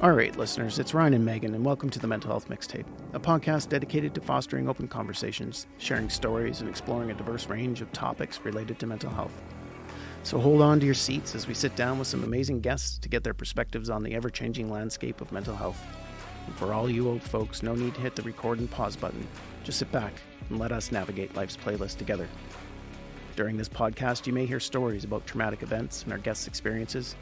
All right, listeners, it's Ryan and Megan, and welcome to the Mental Health Mixtape, a podcast dedicated to fostering open conversations, sharing stories, and exploring a diverse range of topics related to mental health. So hold on to your seats as we sit down with some amazing guests to get their perspectives on the ever-changing landscape of mental health. And for all you old folks, no need to hit the record and pause button. Just sit back and let us navigate life's playlist together. During this podcast, you may hear stories about traumatic events and our guests' experiences.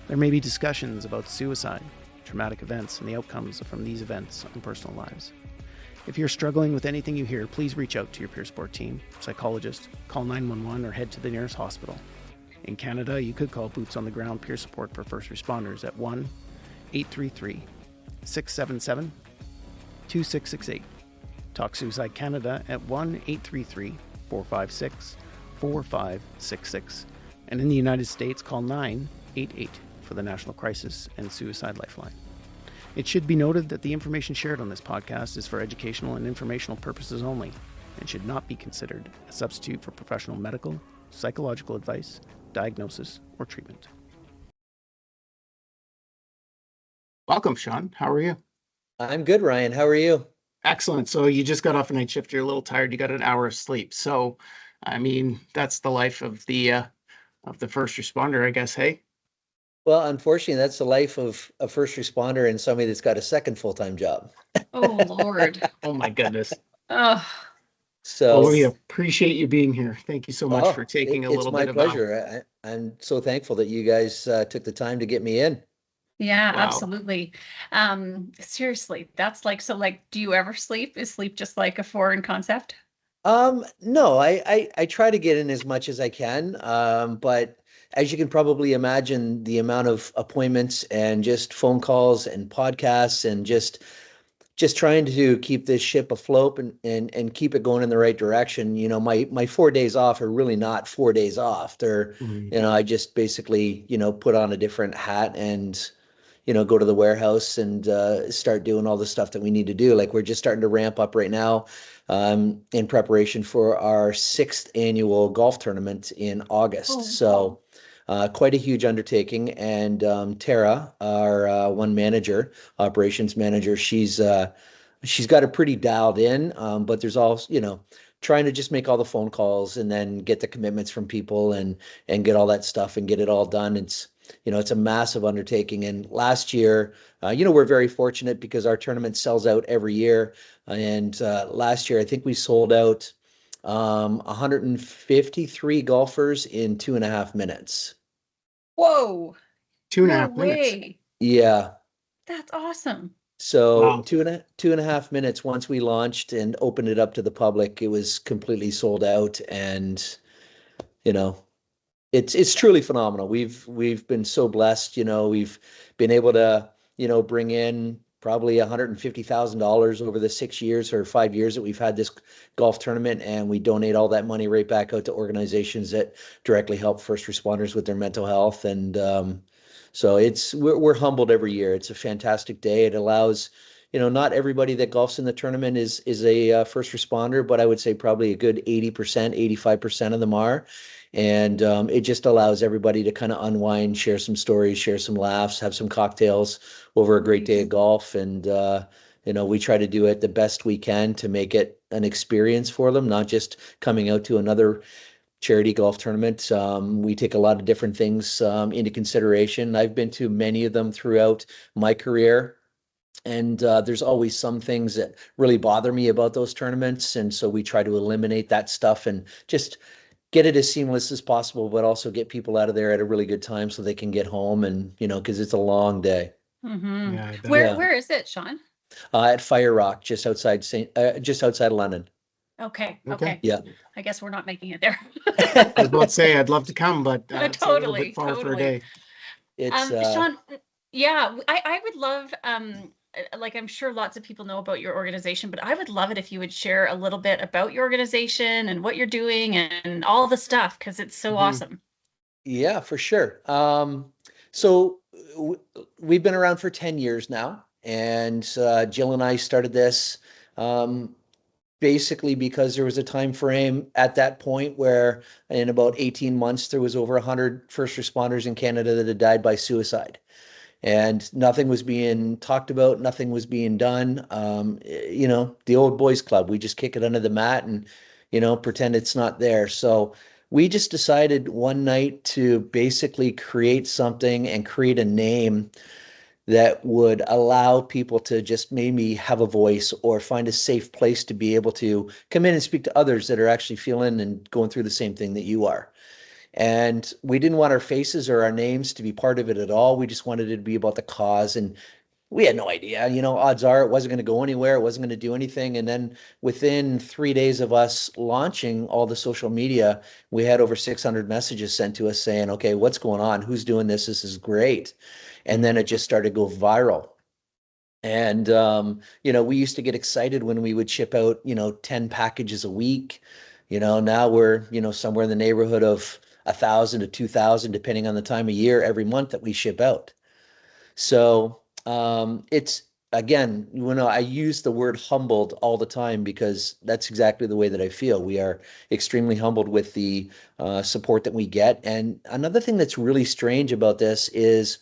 There may be discussions about suicide, traumatic events, and the outcomes from these events on personal lives. If you're struggling with anything you hear, please reach out to your peer support team, psychologist, call 911, or head to the nearest hospital. In Canada, you could call Boots on the Ground Peer Support for First Responders at 1-833-677-2668. Talk Suicide Canada at 1-833-456-4566. And in the United States, call 988 for the National Crisis and Suicide Lifeline. It should be noted that the information shared on this podcast is for educational and informational purposes only and should not be considered a substitute for professional medical, psychological advice, diagnosis, or treatment. Welcome, Shaun. How are you? I'm good, Ryan. How are you? Excellent. So you just got off a night shift. You're a little tired. You got an hour of sleep. So, I mean, that's the life of the first responder, I guess. Hey. Well, unfortunately, that's the life of a first responder and somebody that's got a second full-time job. Oh, Lord. Oh, my goodness. Oh, So we appreciate you being here. Thank you so much for taking a little bit of It's my pleasure. I'm so thankful that you guys took the time to get me in. yeah, Wow. absolutely. Seriously, that's like, so like, do you ever sleep? Is sleep just like a foreign concept? No, I try to get in as much as I can. But as you can probably imagine, the amount of appointments and just phone calls and podcasts and just trying to keep this ship afloat and keep it going in the right direction. You know, my 4 days off are really not 4 days off. They're, I just basically, put on a different hat and, go to the warehouse and start doing all the stuff that we need to do. Like we're just starting to ramp up right now in preparation for our 6th annual golf tournament in August. Oh, So quite a huge undertaking. And Tara, our one manager, operations manager, she's got it pretty dialed in. But there's also, trying to just make all the phone calls and then get the commitments from people and get all that stuff and get it all done. It's a massive undertaking. And last year, we're very fortunate because our tournament sells out every year. And last year, I think we sold out 153 golfers in 2.5 minutes. whoa. 2.5 No minutes. way. Yeah. That's awesome. So Wow. 2.5 minutes once we launched and opened it up to the public, it was completely sold out. And, it's truly phenomenal. We've been so blessed, we've been able to, bring in probably $150,000 over the 6 years or 5 years that we've had this golf tournament, and we donate all that money right back out to organizations that directly help first responders with their mental health. And so we're humbled every year. It's a fantastic day. It allows, not everybody that golfs in the tournament is a first responder, but I would say probably a good 80%, 85% of them are. And it just allows everybody to kind of unwind, share some stories, share some laughs, have some cocktails over a great day of golf. And, we try to do it the best we can to make it an experience for them, not just coming out to another charity golf tournament. We take a lot of different things into consideration. I've been to many of them throughout my career. And there's always some things that really bother me about those tournaments. And so we try to eliminate that stuff and just get it as seamless as possible, but also get people out of there at a really good time so they can get home and, because it's a long day. Mm-hmm. Yeah, I bet. Where is it, Shaun? At Fire Rock, just outside of London. Okay. Yeah. I guess we're not making it there. I was about to say I'd love to come, but it's a little Totally, bit far for a totally. day. It's Shaun, yeah, I would love, like I'm sure lots of people know about your organization, but I would love it if you would share a little bit about your organization and what you're doing and all the stuff, because it's so awesome. Yeah, for sure. So we've been around for 10 years now, and Jill and I started this basically because there was a time frame at that point where in about 18 months there was over 100 first responders in Canada that had died by suicide. and nothing was being talked about, nothing was being done. The old boys club, we just kick it under the mat and, pretend it's not there. So we just decided one night to basically create something and create a name that would allow people to just maybe have a voice or find a safe place to be able to come in and speak to others that are actually feeling and going through the same thing that you are. And we didn't want our faces or our names to be part of it at all. We just wanted it to be about the cause. And we had no idea, odds are it wasn't going to go anywhere. It wasn't going to do anything. And then within 3 days of us launching all the social media, we had over 600 messages sent to us saying, okay, what's going on? Who's doing this? This is great. And then it just started to go viral. And, we used to get excited when we would ship out, 10 packages a week. Now we're, somewhere in the neighborhood of 1,000 to 2,000, depending on the time of year, every month that we ship out. So it's, again, I use the word humbled all the time because that's exactly the way that I feel. We are extremely humbled with the support that we get. And another thing that's really strange about this is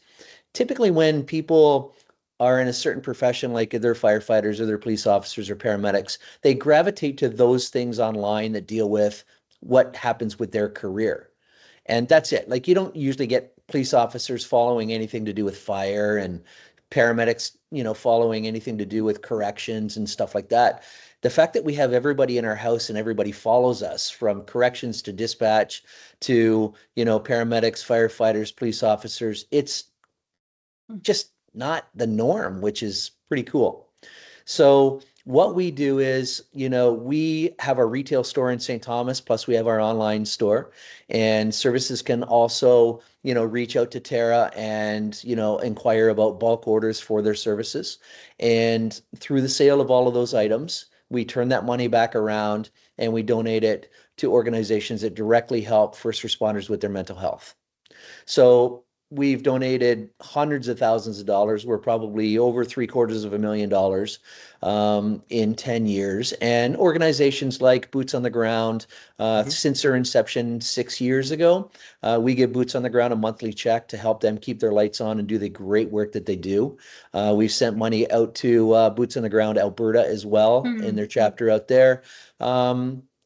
typically when people are in a certain profession, like they're firefighters or they're police officers or paramedics, they gravitate to those things online that deal with what happens with their career. And that's it. Like, you don't usually get police officers following anything to do with fire, and paramedics, following anything to do with corrections and stuff like that. The fact that we have everybody in our house and everybody follows us, from corrections to dispatch to, paramedics, firefighters, police officers, it's just not the norm, which is pretty cool. So what we do is, we have our retail store in St. Thomas, plus we have our online store, and services can also, reach out to Tara and, inquire about bulk orders for their services. And through the sale of all of those items, we turn that money back around and we donate it to organizations that directly help first responders with their mental health. So we've donated hundreds of thousands of dollars. We're probably over $750,000 in 10 years. And organizations like Boots on the Ground, since their inception 6 years ago, we give Boots on the Ground a monthly check to help them keep their lights on and do the great work that they do. We've sent money out to Boots on the Ground Alberta as well, in their chapter out there.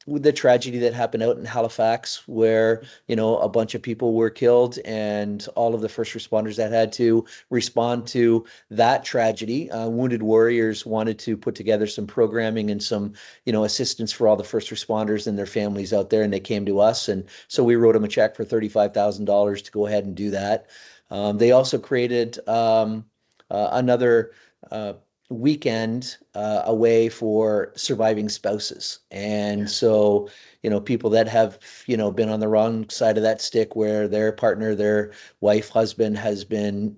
With the tragedy that happened out in Halifax, where, a bunch of people were killed, and all of the first responders that had to respond to that tragedy, Wounded Warriors wanted to put together some programming and some, assistance for all the first responders and their families out there. And they came to us. And so we wrote them a check for $35,000 to go ahead and do that. They also created another weekend away for surviving spouses. And so, people that have, been on the wrong side of that stick, where their partner, their wife, husband has been,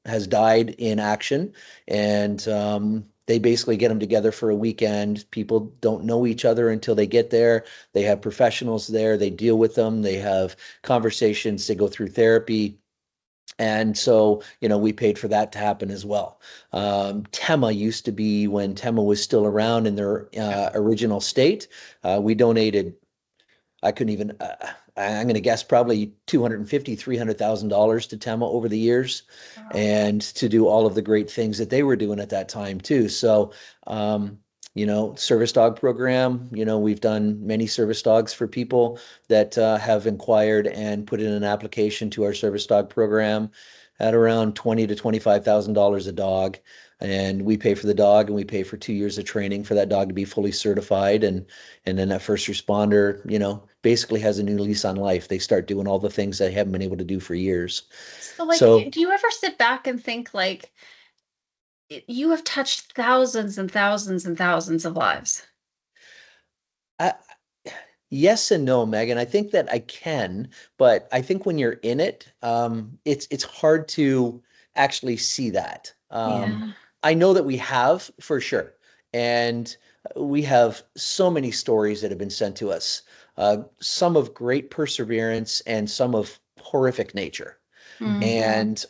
has died in action, and they basically get them together for a weekend. People don't know each other until they get there. They have professionals there. They deal with them. They have conversations. They go through therapy. And so, we paid for that to happen as well. Tema used to be, when Tema was still around in their original state, we donated, I couldn't even, I'm going to guess probably $250,000, $300,000 to Tema over the years, and to do all of the great things that they were doing at that time too. So, service dog program, we've done many service dogs for people that have inquired and put in an application to our service dog program at around $20,000 to $25,000 a dog. And we pay for the dog, and we pay for 2 years of training for that dog to be fully certified. And then that first responder, basically has a new lease on life. They start doing all the things they haven't been able to do for years. So, do you ever sit back and think, like, you have touched thousands and thousands and thousands of lives? Yes and no, Megan. I think that I can, but I think when you're in it, it's hard to actually see that. I know that we have, for sure, and we have so many stories that have been sent to us, some of great perseverance and some of horrific nature. And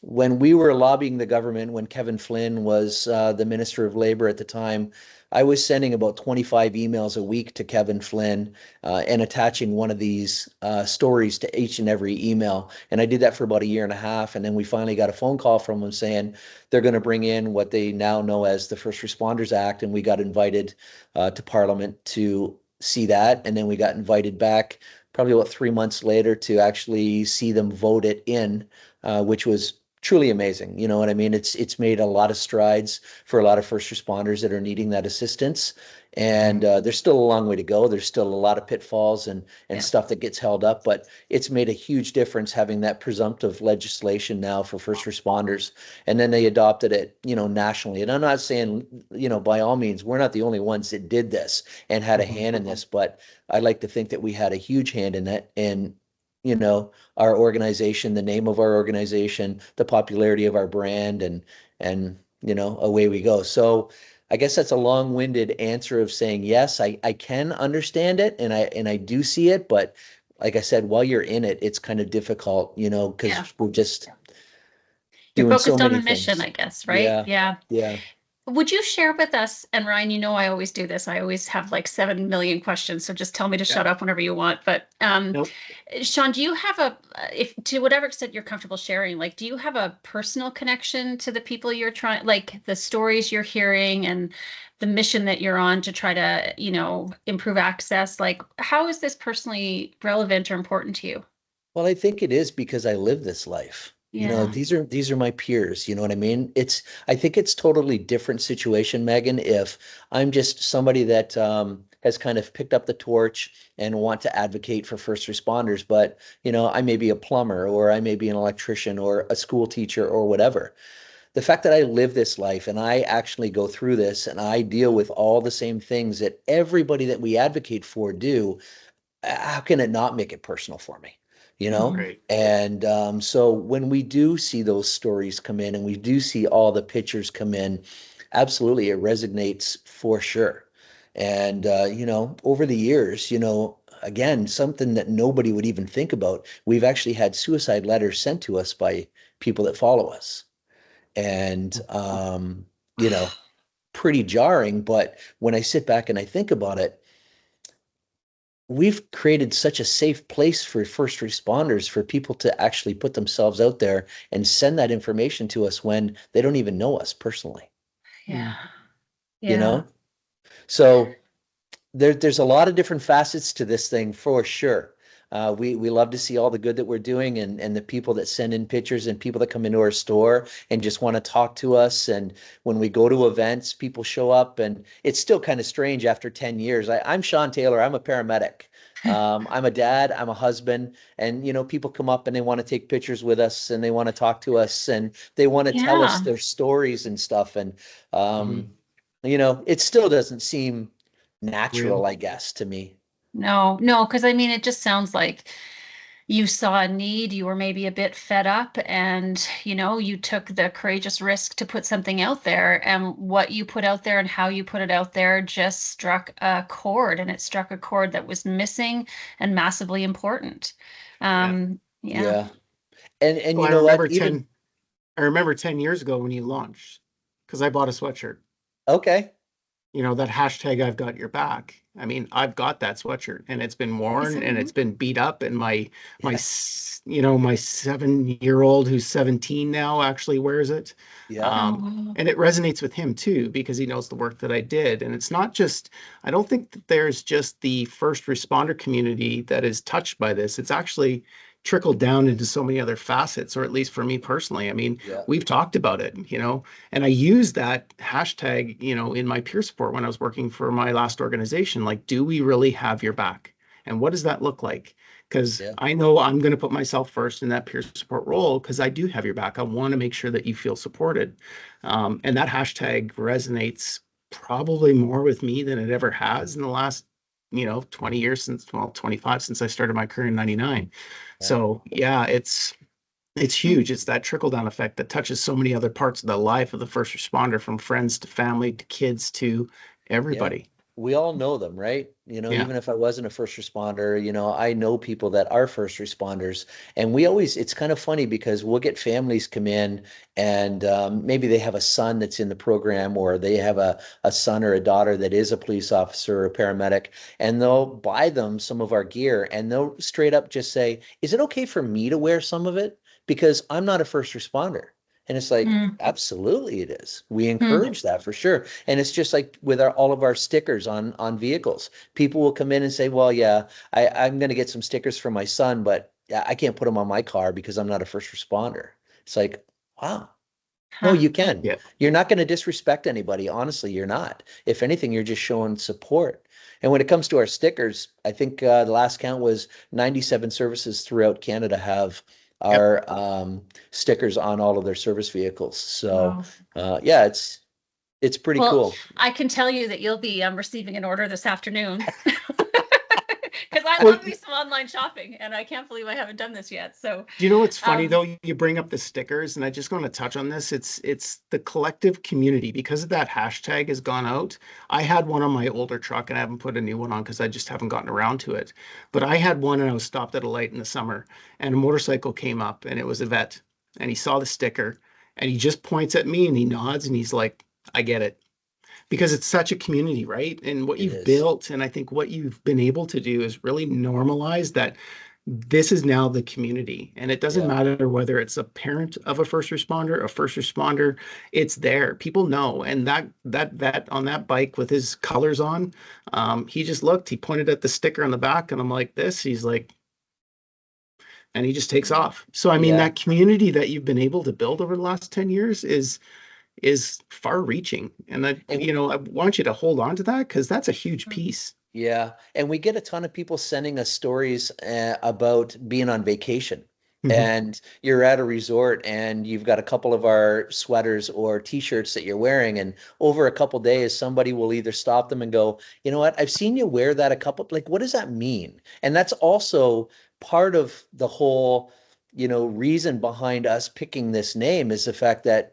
when we were lobbying the government, when Kevin Flynn was the Minister of Labor at the time, I was sending about 25 emails a week to Kevin Flynn and attaching one of these stories to each and every email. And I did that for about a year and a half. And then we finally got a phone call from them saying they're going to bring in what they now know as the First Responders Act. And we got invited to Parliament to see that. And then we got invited back probably about 3 months later to actually see them vote it in, which was truly amazing. You know what I mean? It's made a lot of strides for a lot of first responders that are needing that assistance. And there's still a long way to go. There's still a lot of pitfalls and stuff that gets held up, but it's made a huge difference having that presumptive legislation now for first responders. And then they adopted it, nationally. And I'm not saying, by all means, we're not the only ones that did this and had a hand in this, but I like to think that we had a huge hand in that. And our organization, the name of our organization, the popularity of our brand, and away we go. So I guess that's a long-winded answer of saying, yes, I can understand it and I do see it, but like I said, while you're in it, it's kind of difficult, because we're just You're doing so focused on many the mission, things. I guess, right? Yeah. Would you share with us, and Ryan, I always do this. I always have like 7 million questions, so just tell me to shut up whenever you want. But Nope. Shaun, do you have if to whatever extent you're comfortable sharing, like, do you have a personal connection to the people you're trying, like the stories you're hearing and the mission that you're on to try to, improve access? Like, how is this personally relevant or important to you? Well, I think it is because I live this life. Yeah. These are my peers, you know what I mean? I think it's totally different situation, Megan, if I'm just somebody that has kind of picked up the torch and want to advocate for first responders, but I may be a plumber or I may be an electrician or a school teacher or whatever. The fact that I live this life and I actually go through this and I deal with all the same things that everybody that we advocate for do, how can it not make it personal for me? Right. And so when we do see those stories come in and we do see all the pictures come in, absolutely, it resonates for sure. And over the years, again, something that nobody would even think about, we've actually had suicide letters sent to us by people that follow us. And pretty jarring, but when I sit back and I think about it, we've created such a safe place for first responders, for people to actually put themselves out there and send that information to us when they don't even know us personally. Yeah. You know? So there's a lot of different facets to this thing for sure. We love to see all the good that we're doing and the people that send in pictures and people that come into our store and just want to talk to us. And when we go to events, people show up, and it's still kind of strange after 10 years. I'm Shaun Taylor. I'm a paramedic. I'm a dad, I'm a husband, and people come up and they want to take pictures with us and they want to talk to us and they want to tell us their stories and stuff. And it still doesn't seem natural, Real. I guess, to me. No, because it just sounds like you saw a need, you were maybe a bit fed up, and you took the courageous risk to put something out there, and what you put out there and how you put it out there just struck a chord, and it struck a chord that was missing and massively important. Yeah. And Well, you know what? Even I remember 10 years ago when you launched, because I bought a sweatshirt. okay. That hashtag I've got your back. I've got that sweatshirt and it's been worn and it's been beat up, and my 7-year-old who's 17 now actually wears it. Yeah. And it resonates with him too, because he knows the work that I did. And it's not just, I don't think that there's just the first responder community that is touched by this. It's actually trickled down into so many other facets, or at least for me personally. We've talked about it, and I use that hashtag, in my peer support when I was working for my last organization. Like, do we really have your back? And what does that look like? Because I know I'm going to put myself first in that peer support role, because I do have your back. I want to make sure that you feel supported. And that hashtag resonates probably more with me than it ever has in the last 20 years, 25 since I started my career in 99. So it's huge. It's that trickle down effect that touches so many other parts of the life of the first responder, from friends to family to kids to everybody. we all know them, right? Yeah. Even if I wasn't a first responder, I know people that are first responders. And we always, it's kind of funny because we'll get families come in and maybe they have a son that's in the program, or they have a son or a daughter that is a police officer or a paramedic, and they'll buy them some of our gear and they'll straight up just say, is it okay for me to wear some of it? Because I'm not a first responder. And it's like, absolutely it is. We encourage that for sure. And it's just like with all of our stickers on vehicles. People will come in and say, well, yeah, I'm going to get some stickers for my son, but I can't put them on my car because I'm not a first responder. It's like, wow. No, you can. Yeah. You're not going to disrespect anybody. Honestly, you're not. If anything, you're just showing support. And when it comes to our stickers, I think the last count was 97 services throughout Canada have our stickers on all of their service vehicles. So yeah, it's pretty cool. I can tell you that you'll be receiving an order this afternoon. Because I love me some online shopping, and I can't believe I haven't done this yet. So, do you know what's funny though? You bring up the stickers, and I just want to touch on this. It's the collective community, because of that hashtag has gone out. I had one on my older truck, and I haven't put a new one on because I just haven't gotten around to it. But I had one, and I was stopped at a light in the summer, and a motorcycle came up, and it was a vet, and he saw the sticker, and he just points at me, and he nods, and he's like, "I get it." Because it's such a community, right? And what you've built, and I think what you've been able to do is really normalize that this is now the community. And it doesn't matter whether it's a parent of a first responder, it's there. People know. And that on that bike with his colors on, he just looked, he pointed at the sticker on the back, and I'm like this, he's like, and he just takes off. So, I mean, that community that you've been able to build over the last 10 years is far reaching. And I want you to hold on to that, because that's a huge piece. Yeah. And we get a ton of people sending us stories about being on vacation. And you're at a resort and you've got a couple of our sweaters or t-shirts that you're wearing, and over a couple of days somebody will either stop them and go, you know what, I've seen you wear that like, what does that mean? And that's also part of the whole reason behind us picking this name, is the fact that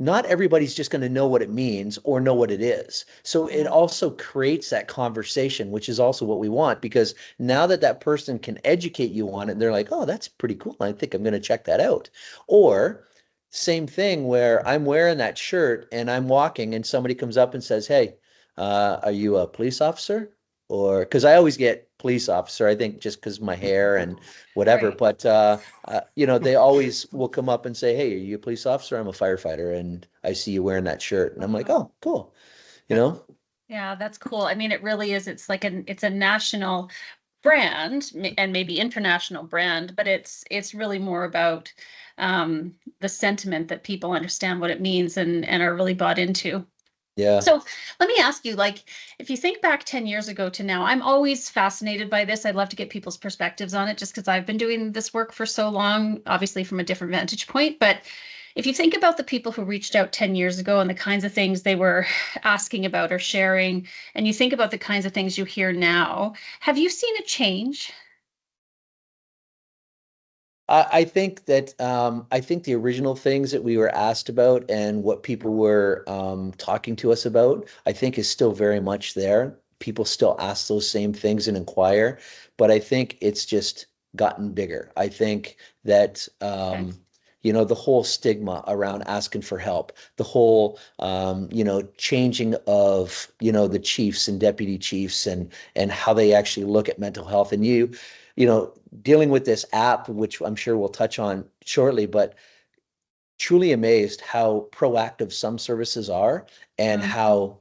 not everybody's just going to know what it means or know what it is. So it also creates that conversation, which is also what we want, because now that person can educate you on it, they're like, oh, that's pretty cool. I think I'm going to check that out. Or same thing where I'm wearing that shirt and I'm walking and somebody comes up and says, hey, are you a police officer? Or because I always get police officer, I think just because my hair and whatever. But they always will come up and say, hey, are you a police officer? I'm a firefighter, and I see you wearing that shirt. And I'm like, oh, cool. Yeah, that's cool. I mean, it really is. It's like it's a national brand and maybe international brand, but it's really more about the sentiment that people understand what it means and are really bought into. Yeah. So let me ask you, like, if you think back 10 years ago to now, I'm always fascinated by this. I'd love to get people's perspectives on it, just because I've been doing this work for so long, obviously from a different vantage point. But if you think about the people who reached out 10 years ago and the kinds of things they were asking about or sharing, and you think about the kinds of things you hear now, have you seen a change? I think that the original things that we were asked about and what people were talking to us about, I think is still very much there. People still ask those same things and inquire, but I think it's just gotten bigger. I think that the whole stigma around asking for help, the whole changing of the chiefs and deputy chiefs and how they actually look at mental health, and dealing with this app, which I'm sure we'll touch on shortly, but truly amazed how proactive some services are and how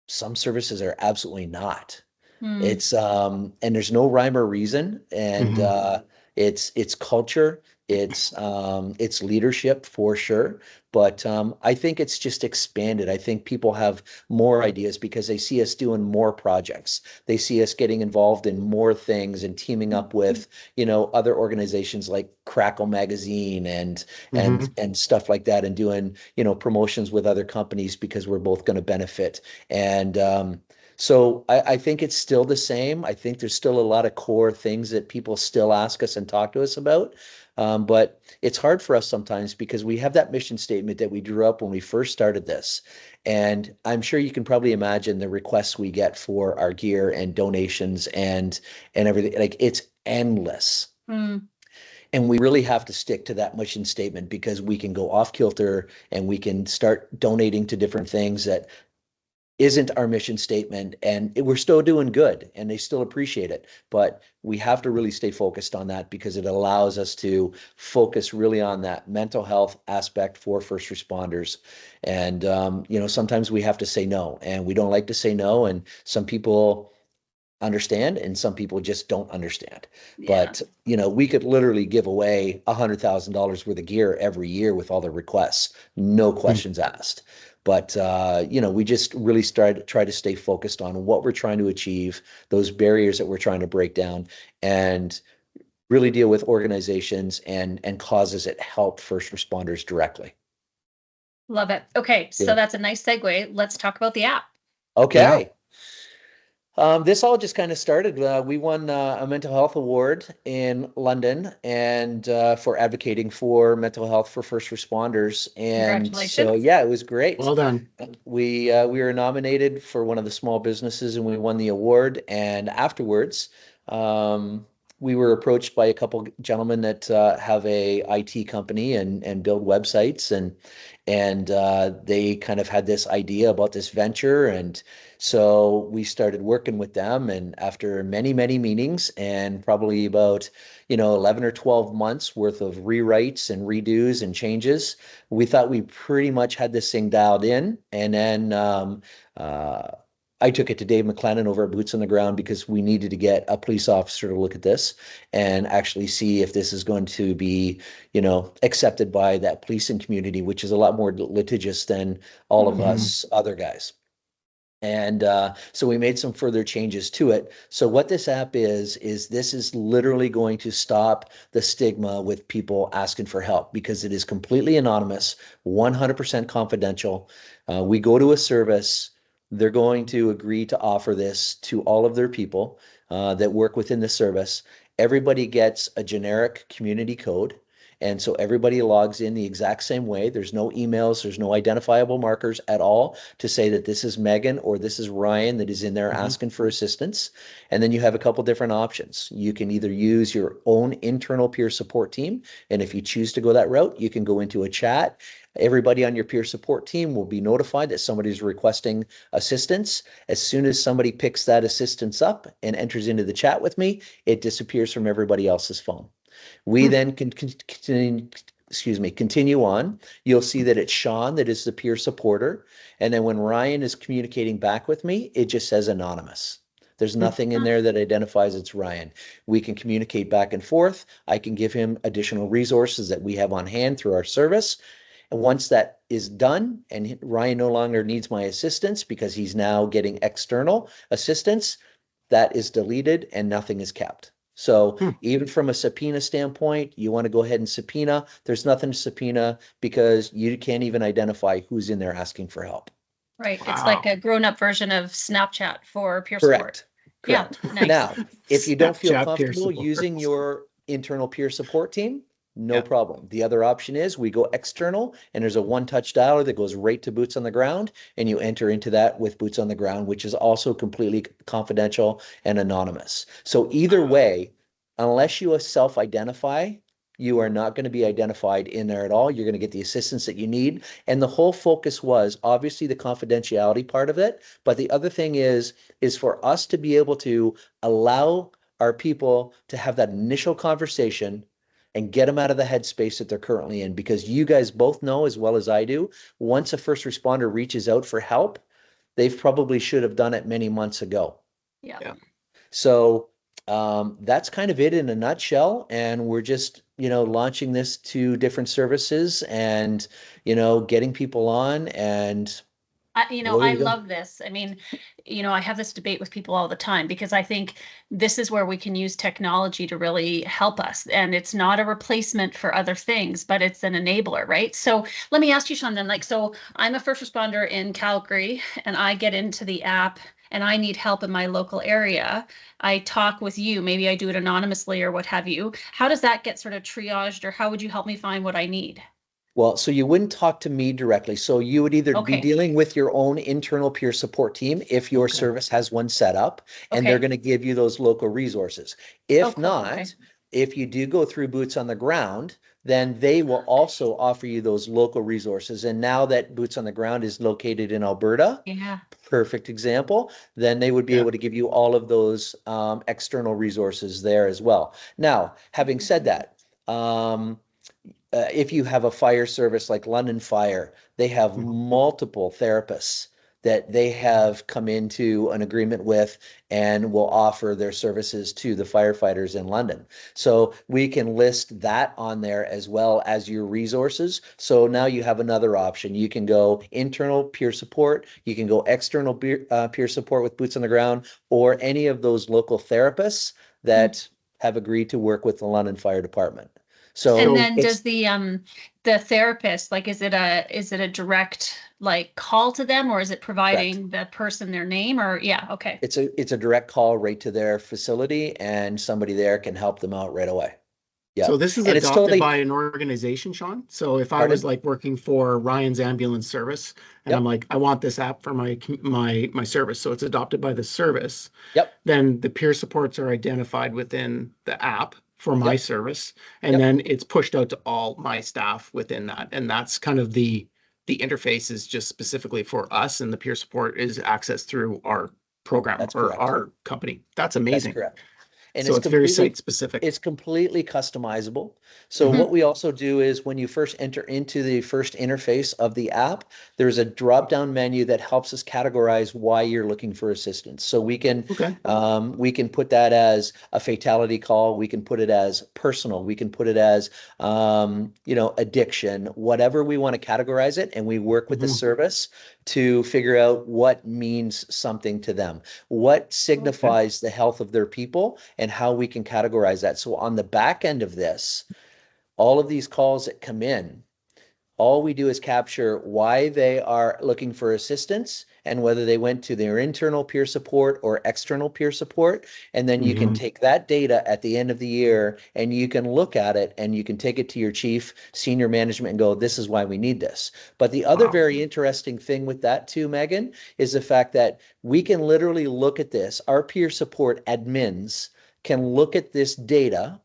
some services are absolutely not. It's and there's no rhyme or reason, and it's culture, it's leadership for sure, but I think it's just expanded. I think people have more ideas because they see us doing more projects. They see us getting involved in more things and teaming up with other organizations like Crackle Magazine and stuff like that, and doing promotions with other companies because we're both going to benefit. And So I think it's still the same. I think there's still a lot of core things that people still ask us and talk to us about. But it's hard for us sometimes because we have that mission statement that we drew up when we first started this. And I'm sure you can probably imagine the requests we get for our gear and donations and everything. Like it's endless. Mm. And we really have to stick to that mission statement because we can go off kilter and we can start donating to different things that isn't our mission statement, and we're still doing good and they still appreciate it, but we have to really stay focused on that because it allows us to focus really on that mental health aspect for first responders. And sometimes we have to say no, and we don't like to say no, and some people understand and some people just don't understand. Yeah. But we could literally give away $100,000 worth of gear every year with all the requests, no questions asked. But we just really try to stay focused on what we're trying to achieve, those barriers that we're trying to break down, and really deal with organizations and causes that help first responders directly. Love it. Okay, so that's a nice segue. Let's talk about the app. Okay. Yeah. This all just kind of started. We won a mental health award in London and for advocating for mental health for first responders. And Congratulations. so, yeah, it was great. Well done. We were nominated for one of the small businesses and we won the award. And afterwards, we were approached by a couple gentlemen that have a IT company and build websites, and they kind of had this idea about this venture, and so we started working with them. And after many meetings and probably about 11 or 12 months worth of rewrites and redos and changes, we thought we pretty much had this thing dialed in. And then I took it to Dave McLennan over at Boots on the Ground because we needed to get a police officer to look at this and actually see if this is going to be, accepted by that policing community, which is a lot more litigious than all of us other guys. And so we made some further changes to it. So what this app is this is literally going to stop the stigma with people asking for help because it is completely anonymous, 100% confidential. We go to a service. They're going to agree to offer this to all of their people that work within the service. Everybody gets a generic community code. And so everybody logs in the exact same way. There's no emails, there's no identifiable markers at all to say that this is Megan or this is Ryan that is in there asking for assistance. And then you have a couple different options. You can either use your own internal peer support team. And if you choose to go that route, you can go into a chat. Everybody on your peer support team will be notified that somebody's requesting assistance. As soon as somebody picks that assistance up and enters into the chat with me, it disappears from everybody else's phone. We then can continue on. You'll see that it's Shaun that is the peer supporter. And then when Ryan is communicating back with me, it just says anonymous. There's nothing in there that identifies it's Ryan. We can communicate back and forth. I can give him additional resources that we have on hand through our service. And once that is done and Ryan no longer needs my assistance because he's now getting external assistance, that is deleted and nothing is kept. So even from a subpoena standpoint, you want to go ahead and subpoena. There's nothing to subpoena because you can't even identify who's in there asking for help. Right. Wow. It's like a grown-up version of Snapchat for peer support. Correct. Yeah. Nice. Now, if you don't feel comfortable using your internal peer support team, no problem. The other option is we go external and there's a one-touch dialer that goes right to Boots on the Ground and you enter into that with Boots on the Ground, which is also completely confidential and anonymous. So either way, unless you self-identify, you are not going to be identified in there at all. You're going to get the assistance that you need. And the whole focus was obviously the confidentiality part of it. But the other thing is for us to be able to allow our people to have that initial conversation and get them out of the headspace that they're currently in. Because you guys both know as well as I do, once a first responder reaches out for help, they probably should have done it many months ago. Yeah. So that's kind of it in a nutshell. And we're just, launching this to different services and, getting people on and I love this. I mean, I have this debate with people all the time because I think this is where we can use technology to really help us. And it's not a replacement for other things, but it's an enabler, right? So let me ask you, Shaun, then, so I'm a first responder in Calgary and I get into the app and I need help in my local area, I talk with you, maybe I do it anonymously or what have you. How does that get sort of triaged, or how would you help me find what I need? Well, so you wouldn't talk to me directly. So you would either be Okay. dealing with your own internal peer support team if your Okay. service has one set up, and they're Okay. going to give you those local resources. Oh, If cool. Okay. not, if you do go through boots on the ground, then they will also offer you those local resources. And now that boots on the ground is located in Alberta, Yeah. perfect example, then they would be Yeah. able to give you all of those external resources there as well. Now, having said that, if you have a fire service like London Fire, they have Mhm. multiple therapists that they have come into an agreement with and will offer their services to the firefighters in London. So we can list that on there as well as your resources. So now you have another option. You can go internal peer support, you can go external peer support with boots on the ground, or any of those local therapists that have agreed to work with the London Fire Department. And So So then does it's the therapist, like, is it a direct like call to them, or is it correct. providing the person their name, or yeah, okay. It's a direct call right to their facility, and somebody there can help them out right away. Yeah. So this is And it's adopted totally, by an organization, Shaun. So if I was pardon? like working for Ryan's ambulance service and I'm Yep. like, I want this app for my service. So it's adopted by the service. Yep. Then the peer supports are identified within the app for my Yep. service. And Yep. then it's pushed out to all my staff within that. And that's kind of the interface is just specifically for us, and the peer support is accessed through our program That's or correct. our company. That's That's amazing. correct. And So it's very site specific. it's completely customizable. So Mhm. what we also do is when you first enter into the first interface of the app, there's a drop-down menu that helps us categorize why you're looking for assistance. So Okay. we can put that as a fatality call, we can put it as personal, we can put it as addiction, whatever we want to categorize it, and we work with the Mhm. service to figure out what means something to them, what Okay. signifies the health of their people, and how we can categorize that. So on the back end of this, all of these calls that come in, all we do is capture why they are looking for assistance and whether they went to their internal peer support or external peer support. And then you can Mhm. take that data at the end of the year and you can look at it and you can take it to your chief, senior management, and go, this is why we need this. But the other Wow. very interesting thing with that too, Megan, is the fact that we can literally look at this. Our peer support admins can look at this data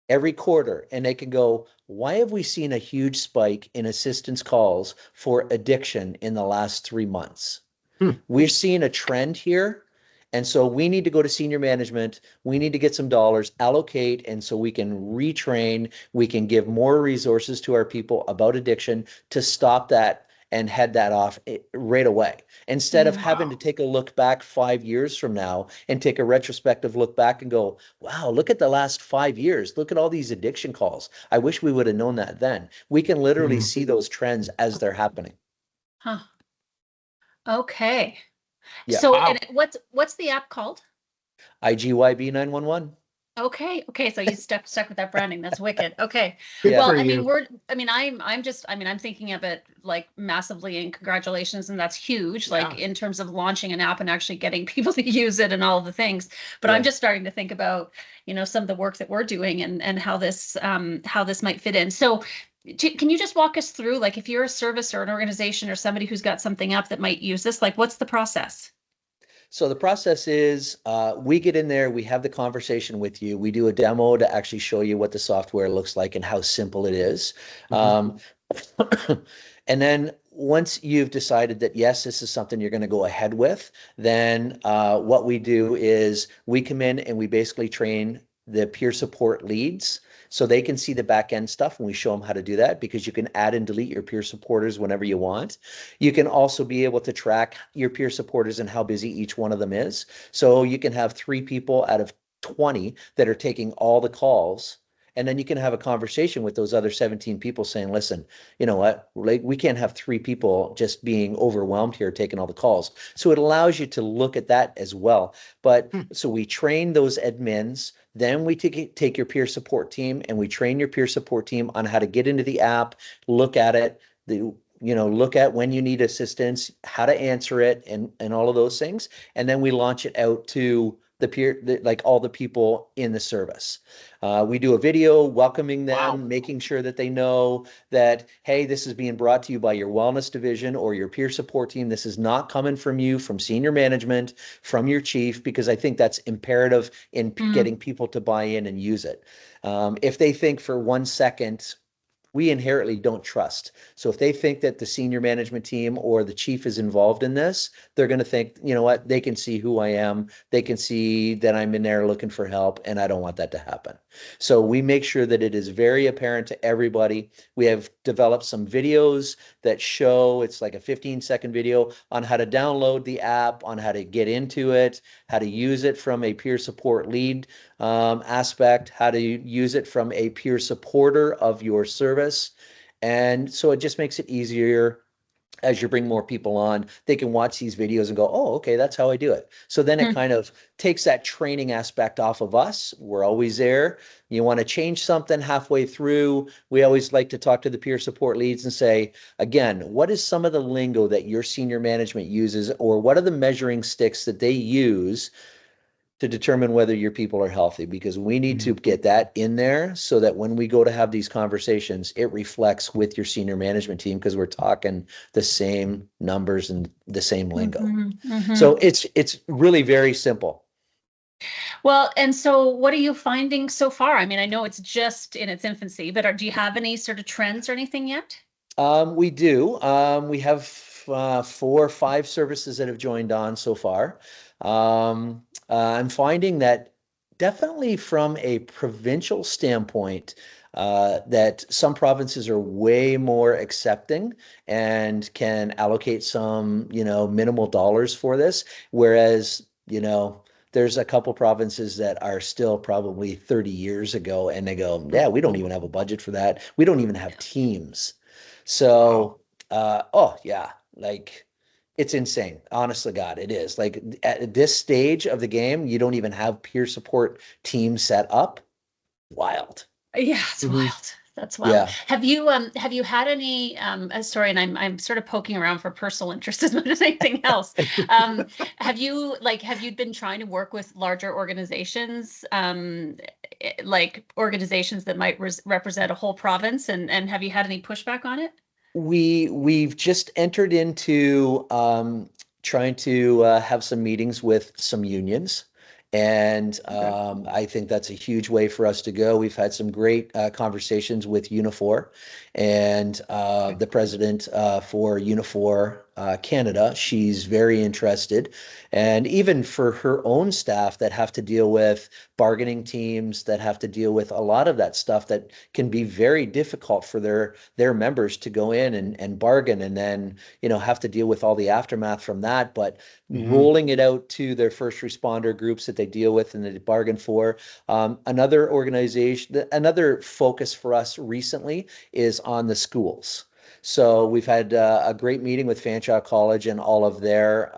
every quarter and they can go, why have we seen a huge spike in assistance calls for addiction in the last 3 months? Hmm. We're seeing a trend here. And so we need to go to senior management. We need to get some dollars, allocate, and so we can retrain, we can give more resources to our people about addiction to stop that and head that off right away. Instead of having to Wow. take a look back 5 years from now and take a retrospective look back and go, wow, look at the last 5 years. Look at all these addiction calls. I wish we would have known that then. We can literally Mhm. see those trends as they're happening. Huh. Okay. Yeah. So, and Wow. what's the app called? IGYB 911. Okay. Okay. So you stuck with that branding. That's wicked. Okay. Good Yeah. Well, for I mean, you. I'm thinking of it like massively, and congratulations. And that's huge, like Yeah. in terms of launching an app and actually getting people to use it and all of the things. But I'm Yeah. just starting to think about, some of the work that we're doing and how this might fit in. So can you just walk us through, like, if you're a service or an organization or somebody who's got something up that might use this, like, what's the process? So the process is we get in there, we have the conversation with you, we do a demo to actually show you what the software looks like and how simple it is. Mhm. And then once you've decided that, yes, this is something you're going to go ahead with, then what we do is we come in and we basically train the peer support leads so they can see the back end stuff and we show them how to do that because you can add and delete your peer supporters whenever you want. You can also be able to track your peer supporters and how busy each one of them is. So you can have 3 people out of 20 that are taking all the calls. And then you can have a conversation with those other 17 people saying, listen, you know what, like, we can't have 3 people just being overwhelmed here taking all the calls. So it allows you to look at that as well. But Hmm. so we train those admins, then we take your peer support team and we train your peer support team on how to get into the app, look at it. look at when you need assistance, how to answer it, and all of those things. And then we launch it out to like all the people in the service. We do a video welcoming them, making sure that they know that, hey, this is being brought to you by your wellness division or your peer support team. This is not coming from you, from senior management, from your chief, because I think that's imperative in getting people to buy in and use it. If they think for 1 second, we inherently don't trust. So if they think that the senior management team or the chief is involved in this, they're going to think, you know what, they can see who I am. They can see that I'm in there looking for help, and I don't want that to happen. So we make sure that it is very apparent to everybody. We have developed some videos that show, it's like a 15-second video on how to download the app, on how to get into it, how to use it from a peer support lead aspect, how to use it from a peer supporter of your service. And so it just makes it easier as you bring more people on. They can watch these videos and go, oh, okay, that's how I do it. So then it kind of takes that training aspect off of us. We're always there. You want to change something halfway through, we always like to talk to the peer support leads and say, again, what is some of the lingo that your senior management uses, or what are the measuring sticks that they use to determine whether your people are healthy? Because we need to get that in there so that when we go to have these conversations, it reflects with your senior management team, because we're talking the same numbers and the same lingo. So it's really very simple. Well, and so what are you finding so far? I mean, I know it's just in its infancy, but do you have any sort of trends or anything yet? We do. We have 4 or 5 services that have joined on so far. I'm finding that definitely from a provincial standpoint, that some provinces are way more accepting and can allocate some, minimal dollars for this. Whereas, there's a couple provinces that are still probably 30 years ago, and they go, yeah, we don't even have a budget for that. We don't even have teams. So, oh yeah, like it's insane. Honest to God, it is. Like at this stage of the game, you don't even have peer support teams set up. Wild. Yeah, it's wild. That's wild. Yeah. Have you had any sorry, and I'm sort of poking around for personal interest as much as anything else. Have you been trying to work with larger organizations, like organizations that might represent a whole province, and have you had any pushback on it? We've just entered into trying to have some meetings with some unions. And I think that's a huge way for us to go. We've had some great conversations with Unifor, and the president for Unifor Canada. She's very interested. And even for her own staff that have to deal with bargaining teams, that have to deal with a lot of that stuff that can be very difficult for their members to go in and bargain, and then, have to deal with all the aftermath from that. But rolling it out to their first responder groups that they deal with and they bargain for. Another organization, another focus for us recently is on the schools. So we've had a great meeting with Fanshawe College and all of their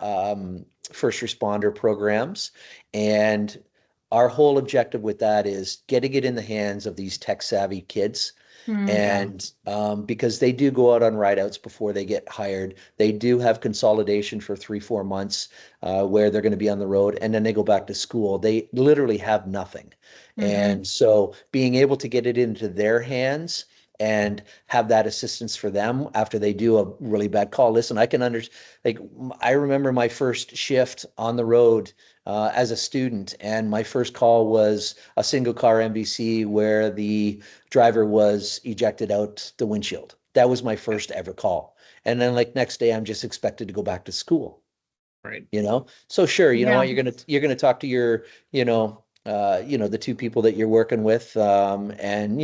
first responder programs. And our whole objective with that is getting it in the hands of these tech savvy kids. And because they do go out on ride outs before they get hired, they do have consolidation for 3-4 months where they're going to be on the road, and then they go back to school. They literally have nothing. And so being able to get it into their hands and have that assistance for them after they do a really bad call. Listen, I can understand, like, I remember my first shift on the road as a student, and my first call was a single car MVC where the driver was ejected out the windshield. That was my first ever call. And then like next day, I'm just expected to go back to school. Right. So sure, you know what, you're gonna talk to your, the 2 people that you're working with, and,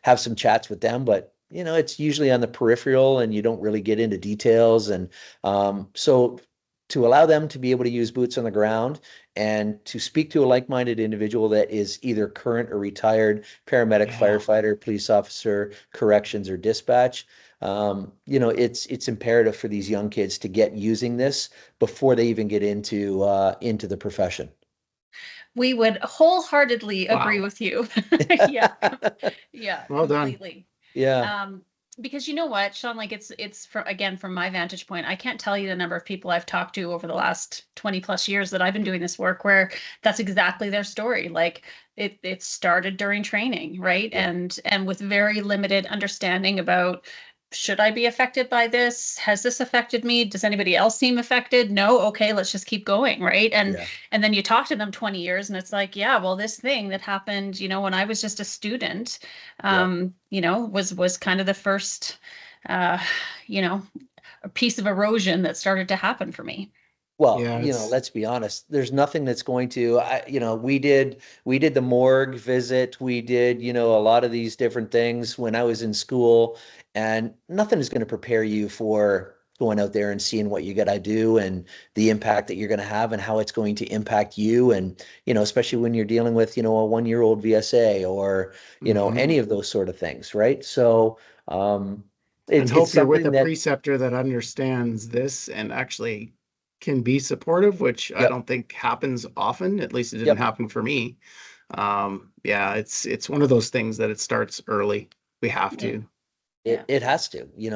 have some chats with them, but, it's usually on the peripheral and you don't really get into details. And so to allow them to be able to use boots on the ground and to speak to a like-minded individual that is either current or retired paramedic, firefighter, police officer, corrections, or dispatch, it's imperative for these young kids to get using this before they even get into the profession. We would wholeheartedly agree with you. Yeah. Well completely. done. Yeah. because you know what, Shaun, like it's again, from my vantage point, I can't tell you the number of people I've talked to over the last 20 plus years that I've been doing this work where that's exactly their story. Like it started during training, right? Yeah. And with very limited understanding about, should I be affected by this? Has this affected me? Does anybody else seem affected? No. Okay, let's just keep going, right? Yeah. And then you talk to them 20 years and it's like, yeah, well, this thing that happened, when I was just a student, Yeah. was kind of the first, uh, you know, a piece of erosion that started to happen for me. Well, Yeah, it's let's be honest. There's nothing that's going to, we did the morgue visit. We did, a lot of these different things when I was in school, and nothing is going to prepare you for going out there and seeing what you got to do and the impact that you're going to have and how it's going to impact you. And, especially when you're dealing with, a 1-year-old VSA or, mhm. any of those sort of things, right? So, And it's hope you're with something a that, preceptor that understands this and actually can be supportive, which I yep, don't think happens often. At least it didn't yep. happen for me. Yeah, it's one of those things that it starts early. We have Yeah. to. Yeah. It has to. You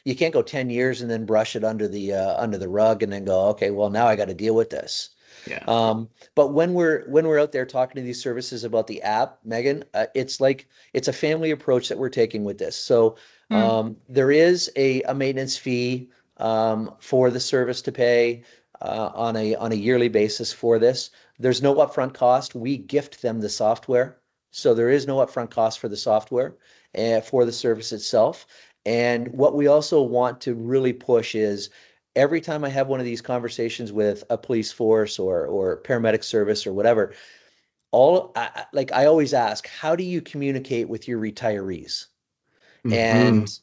Yeah. can't go 10 years and then brush it under the rug and then go, okay, well now I got to deal with this. Yeah. But when we're out there talking to these services about the app, Megan, it's like it's a family approach that we're taking with this. So Mm. there is a maintenance fee for the service to pay on a yearly basis for this. There's no upfront cost. We gift them the software, so there is no upfront cost for the software for the service itself. And what we also want to really push is every time I have one of these conversations with a police force or paramedic service or whatever, like I always ask, how do you communicate with your retirees? Hmm. And,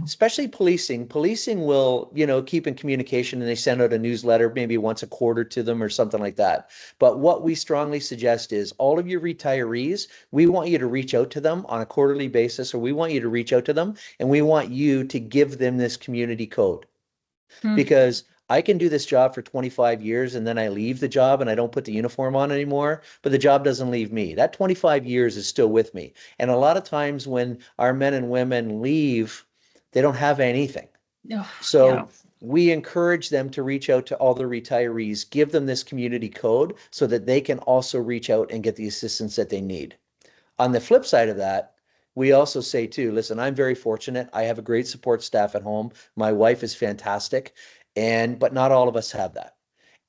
especially policing will, keep in communication and they send out a newsletter maybe once a quarter to them or something like that. But what we strongly suggest is all of your retirees, we want you to reach out to them on a quarterly basis, or we want you to reach out to them and we want you to give them this community code, Mm. because I can do this job for 25 years and then I leave the job and I don't put the uniform on anymore, but the job doesn't leave me. That 25 years is still with me. And a lot of times when our men and women leave, they don't have anything. Oh, yeah. So we encourage them to reach out to all the retirees, give them this community code so that they can also reach out and get the assistance that they need. On the flip side of that, we also say too, listen, I'm very fortunate. I have a great support staff at home. My wife is fantastic, but not all of us have that.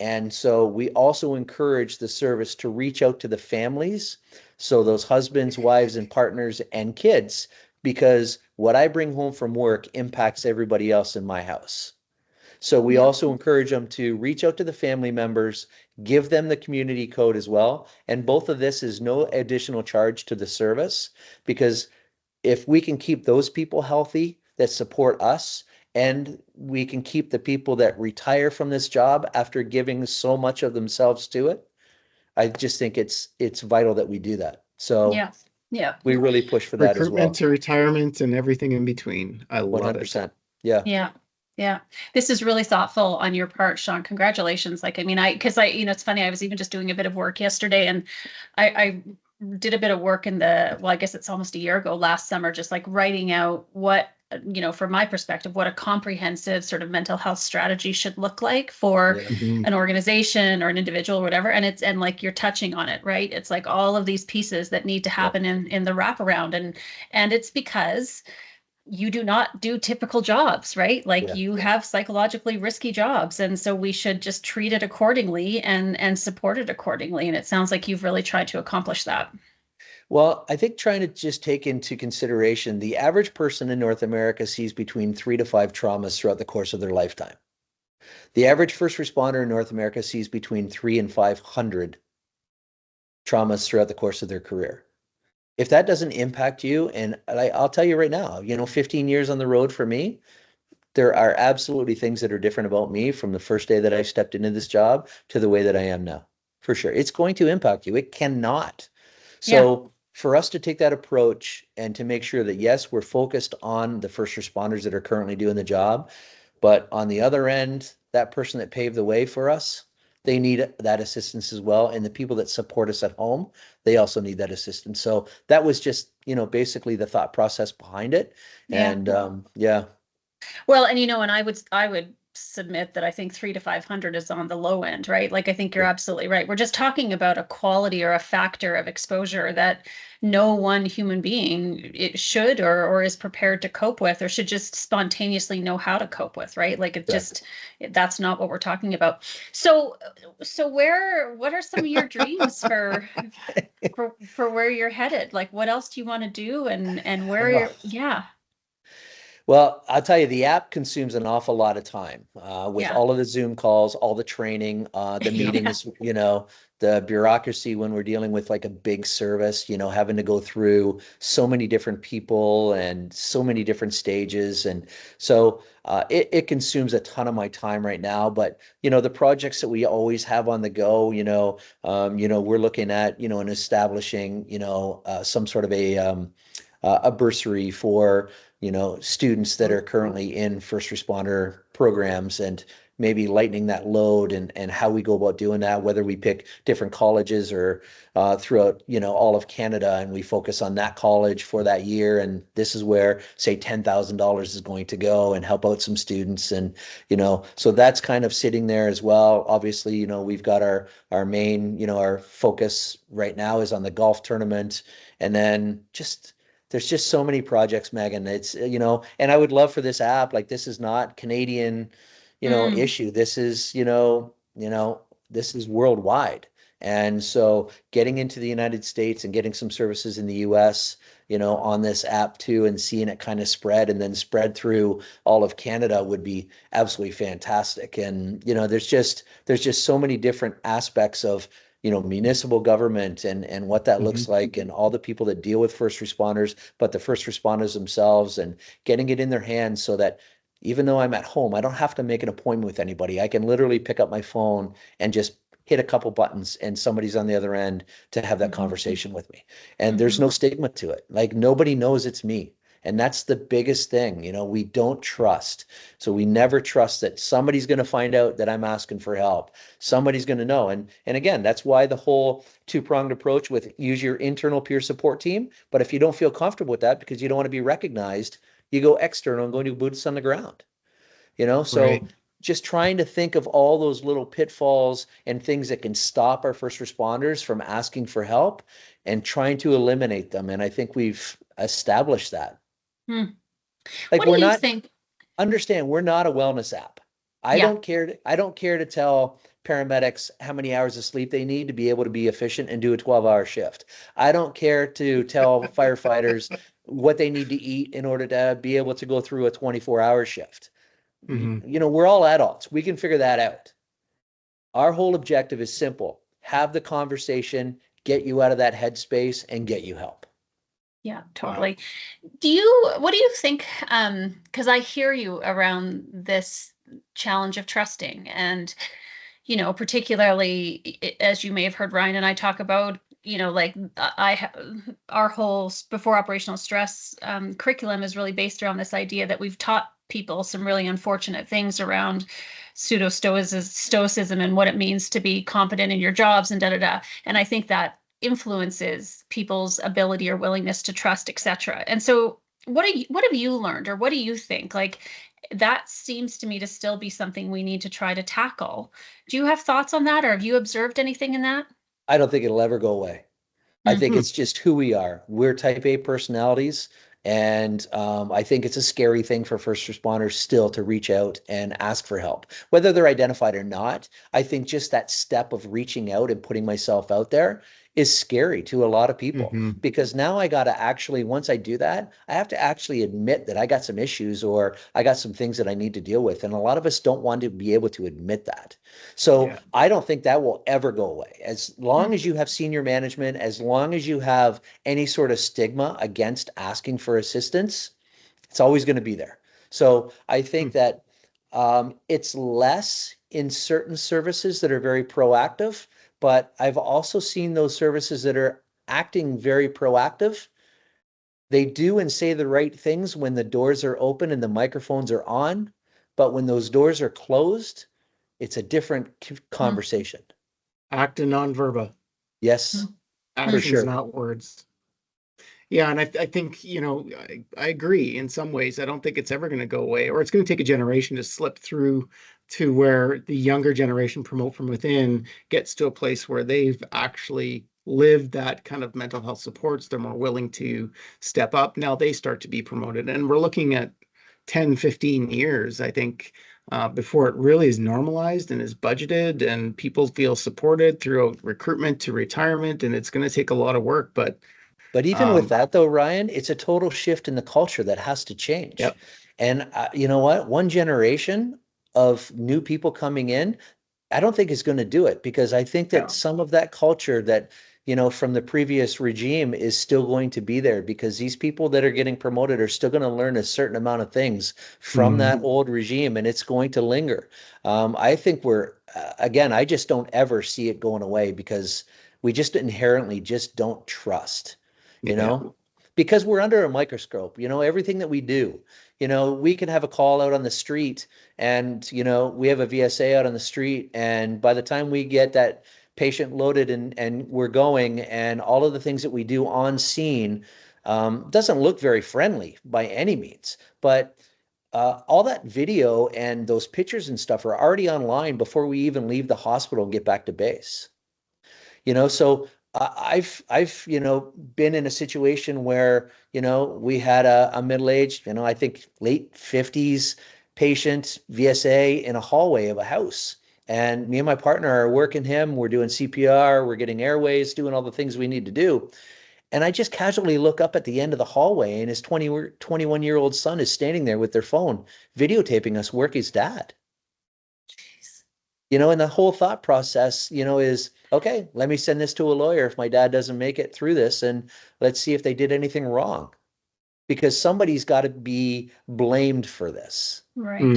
And so we also encourage the service to reach out to the families, so those husbands, wives, and partners and kids, because what I bring home from work impacts everybody else in my house. So we Yeah. also encourage them to reach out to the family members, give them the community code as well. And both of this is no additional charge to the service, because if we can keep those people healthy that support us, and we can keep the people that retire from this job after giving so much of themselves to it, I just think it's vital that we do that. So Yeah. Yeah. we really push for that as Recruitment well. to retirement and everything in between. I love it. 100%. Yeah. Yeah. Yeah. This is really thoughtful on your part, Shaun. Congratulations. Like, I mean, because it's funny, I was even just doing a bit of work yesterday and I did a bit of work well, I guess it's almost a year ago, last summer, just like writing out what, from my perspective, what a comprehensive sort of mental health strategy should look like for Yeah. Mhm. an organization or an individual or whatever. And like you're touching on it, right? It's like all of these pieces that need to Yep. happen in the wraparound. And it's because you do not do typical jobs, right? Like Yeah. you have psychologically risky jobs. And so we should just treat it accordingly and support it accordingly. And it sounds like you've really tried to accomplish that. Well, I think trying to just take into consideration the average person in North America sees between 3 to 5 traumas throughout the course of their lifetime. The average first responder in North America sees between 3 and 500 traumas throughout the course of their career. If that doesn't impact you, and I'll tell you right now, 15 years on the road for me, there are absolutely things that are different about me from the first day that I stepped into this job to the way that I am now. For sure. It's going to impact you. It cannot. Yeah. So for us to take that approach and to make sure that, yes, we're focused on the first responders that are currently doing the job, but on the other end, that person that paved the way for us, they need that assistance as well. And the people that support us at home, they also need that assistance. So that was just, basically the thought process behind it. Yeah. And yeah. Well, and and I would submit that I think 300 to 500 is on the low end, right? Like I think you're absolutely right. We're just talking about a quality or a factor of exposure that no one human being it should or is prepared to cope with or should just spontaneously know how to cope with, right? Like that's not what we're talking about. So what are some of your dreams for where you're headed? Like what else do you want to do and where yeah. Well, I'll tell you, the app consumes an awful lot of time with Yeah. all of the Zoom calls, all the training, the meetings, the bureaucracy when we're dealing with like a big service, having to go through so many different people and so many different stages. And so it consumes a ton of my time right now. But, the projects that we always have on the go, we're looking at, and establishing, some sort of a bursary for students that are currently in first responder programs and maybe lightening that load and how we go about doing that, whether we pick different colleges or throughout, all of Canada, and we focus on that college for that year. And this is where, say, $10,000 is going to go and help out some students. And, so that's kind of sitting there as well. Obviously, we've got our main, our focus right now is on the golf tournament. And then there's just so many projects, Megan. It's, and I would love for this app, like this is not Canadian, issue. This is, this is worldwide. And so getting into the United States and getting some services in the US, on this app too, and seeing it kind of spread and then spread through all of Canada would be absolutely fantastic. And, there's just so many different aspects of municipal government and what that looks like and all the people that deal with first responders, but the first responders themselves and getting it in their hands so that even though I'm at home, I don't have to make an appointment with anybody. I can literally pick up my phone and just hit a couple buttons and somebody's on the other end to have that conversation with me. And there's no stigma to it. Like nobody knows it's me. And that's the biggest thing. We don't trust. So we never trust that somebody's going to find out that I'm asking for help. Somebody's going to know. And again, that's why the whole two-pronged approach with use your internal peer support team. But if you don't feel comfortable with that because you don't want to be recognized, you go external and go to boots on the ground. So right. Just trying to think of all those little pitfalls and things that can stop our first responders from asking for help and trying to eliminate them. And I think we've established that. Like what do you think? Understand, we're not a wellness app. I don't care to tell paramedics how many hours of sleep they need to be able to be efficient and do a 12-hour shift. I don't care to tell firefighters what they need to eat in order to be able to go through a 24-hour shift. We're all adults. We can figure that out. Our whole objective is simple. Have the conversation, get you out of that headspace, and get you help. Yeah, totally. What do you think? Because I hear you around this challenge of trusting and, particularly as you may have heard Ryan and I talk about, like our whole before operational stress curriculum is really based around this idea that we've taught people some really unfortunate things around stoicism and what it means to be competent in your jobs and da. And I think that influences people's ability or willingness to trust, etc. And so what have you learned, or what do you think? Like that seems to me to still be something we need to try to tackle. Do you have thoughts on that, or have you observed anything in that? I don't think it'll ever go away. I think it's just who we are. We're type A personalities. And I think it's a scary thing for first responders still to reach out and ask for help, whether they're identified or not. I think just that step of reaching out and putting myself out there is scary to a lot of people because now I got to actually, once I do that, I have to actually admit that I got some issues or I got some things that I need to deal with. And a lot of us don't want to be able to admit that. So I don't think that will ever go away. As long as you have senior management, as long as you have any sort of stigma against asking for assistance, it's always going to be there. So I think that it's less in certain services that are very proactive. But I've also seen those services that are acting very proactive. They do and say the right things when the doors are open and the microphones are on. But when those doors are closed, It's a different conversation. Acta non verba. Yes, for Actions, sure. not words. Yeah, and I think, I agree in some ways. I don't think it's ever going to go away, or it's going to take a generation to slip through to where the younger generation promote from within gets to a place where they've actually lived that kind of mental health supports. They're more willing to step up. Now they start to be promoted. And we're looking at 10, 15 years, I think, before it really is normalized and is budgeted and people feel supported throughout recruitment to retirement. And it's going to take a lot of work, but But even with um, that, though, Ryan, it's a total shift in the culture that has to change. yep. And you know what? One generation of new people coming in, I don't think is going to do it, because I think that Yeah. some of that culture that, from the previous regime is still going to be there, because these people that are getting promoted are still going to learn a certain amount of things from that old regime, and it's going to linger. I think again, I just don't ever see it going away, because we just inherently just don't trust, you Yeah. know, because we're under a microscope, everything that we do, we can have a call out on the street, and, we have a VSA out on the street, and by the time we get that patient loaded and we're going, and all of the things that we do on scene, doesn't look very friendly by any means, but all that video and those pictures and stuff are already online before we even leave the hospital and get back to base. So I've been in a situation where we had a middle-aged, I think late 50s patient VSA in a hallway of a house, and me and my partner are working him. We're doing CPR, we're getting airways, doing all the things we need to do, and I just casually look up at the end of the hallway, and his 21-year-old son is standing there with their phone videotaping us work his dad. Jeez. And the whole thought process, is, okay, let me send this to a lawyer if my dad doesn't make it through this, and let's see if they did anything wrong, because somebody's got to be blamed for this. Right.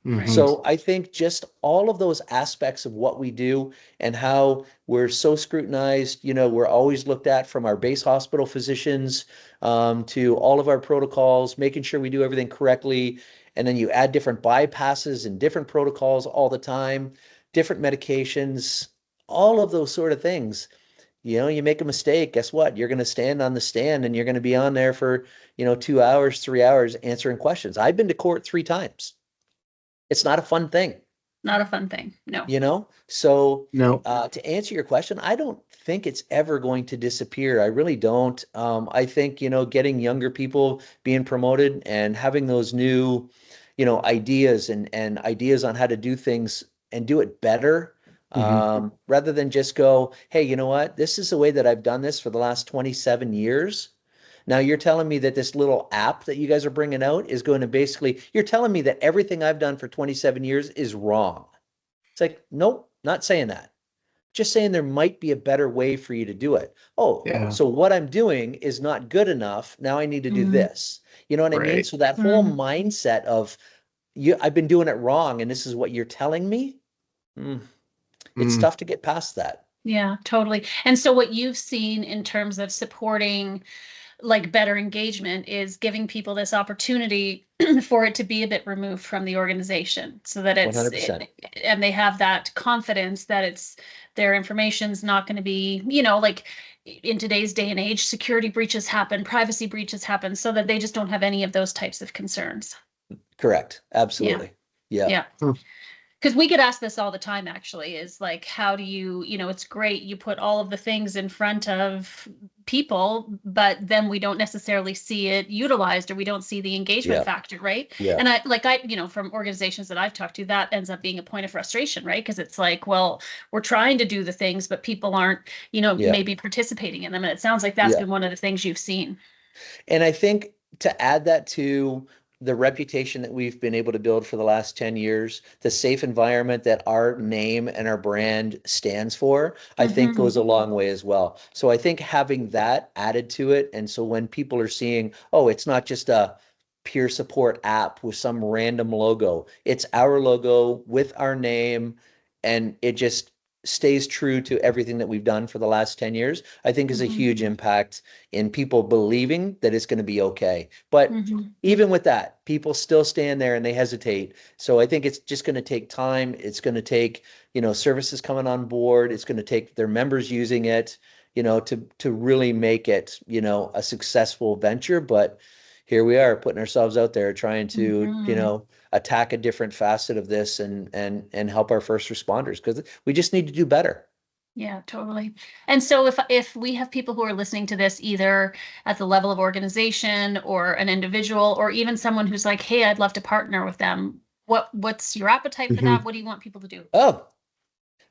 Right. So I think just all of those aspects of what we do and how we're so scrutinized, we're always looked at from our base hospital physicians, to all of our protocols, making sure we do everything correctly. And then you add different bypasses and different protocols all the time, different medications, all of those sort of things. You make a mistake, guess what? You're going to stand on the stand, and you're going to be on there for, 2 hours, 3 hours answering questions. I've been to court 3 times. It's not a fun thing. Not a fun thing. No. So No. to answer your question, I don't think it's ever going to disappear. I really don't. I think, getting younger people being promoted and having those new, ideas and ideas on how to do things and do it better, rather than just go, hey, you know what? This is the way that I've done this for the last 27 years. Now you're telling me that this little app that you guys are bringing out is going to you're telling me that everything I've done for 27 years is wrong. It's like, nope, not saying that. Just saying there might be a better way for you to do it. Oh, Yeah. so what I'm doing is not good enough. Now I need to do this. You know what I mean? Right. So that whole mindset of I've been doing it wrong, and this is what you're telling me. It's tough to get past that. Yeah, totally. And so what you've seen in terms of supporting like better engagement is giving people this opportunity for it to be a bit removed from the organization, so that 100%. And they have that confidence that their information's not going to be, like in today's day and age, security breaches happen, privacy breaches happen, so that they just don't have any of those types of concerns. Correct. Absolutely. Yeah. Because we get asked this all the time, actually, is like, how do you, it's great, you put all of the things in front of people, but then we don't necessarily see it utilized, or we don't see the engagement factor, right? Yeah. And I, from organizations that I've talked to, that ends up being a point of frustration, right? Because it's like, well, we're trying to do the things, but people aren't, maybe participating in them. And it sounds like that's been one of the things you've seen. And I think to add that to the reputation that we've been able to build for the last 10 years, the safe environment that our name and our brand stands for, I think goes a long way as well. So I think having that added to it, and so when people are seeing, oh, it's not just a peer support app with some random logo, it's our logo with our name, and it just stays true to everything that we've done for the last 10 years, I think is a Mm-hmm. huge impact in people believing that it's going to be okay. But Mm-hmm. even with that, people still stand there and they hesitate. So I think it's just going to take time. It's going to take, services coming on board. It's going to take their members using it, to really make it, a successful venture. But here we are putting ourselves out there trying to, Mm-hmm. attack a different facet of this and help our first responders because we just need to do better. Yeah, totally. And so if we have people who are listening to this either at the level of organization or an individual or even someone who's like, hey, I'd love to partner with them, what's your appetite for that? Mhm. What do you want people to do? Oh,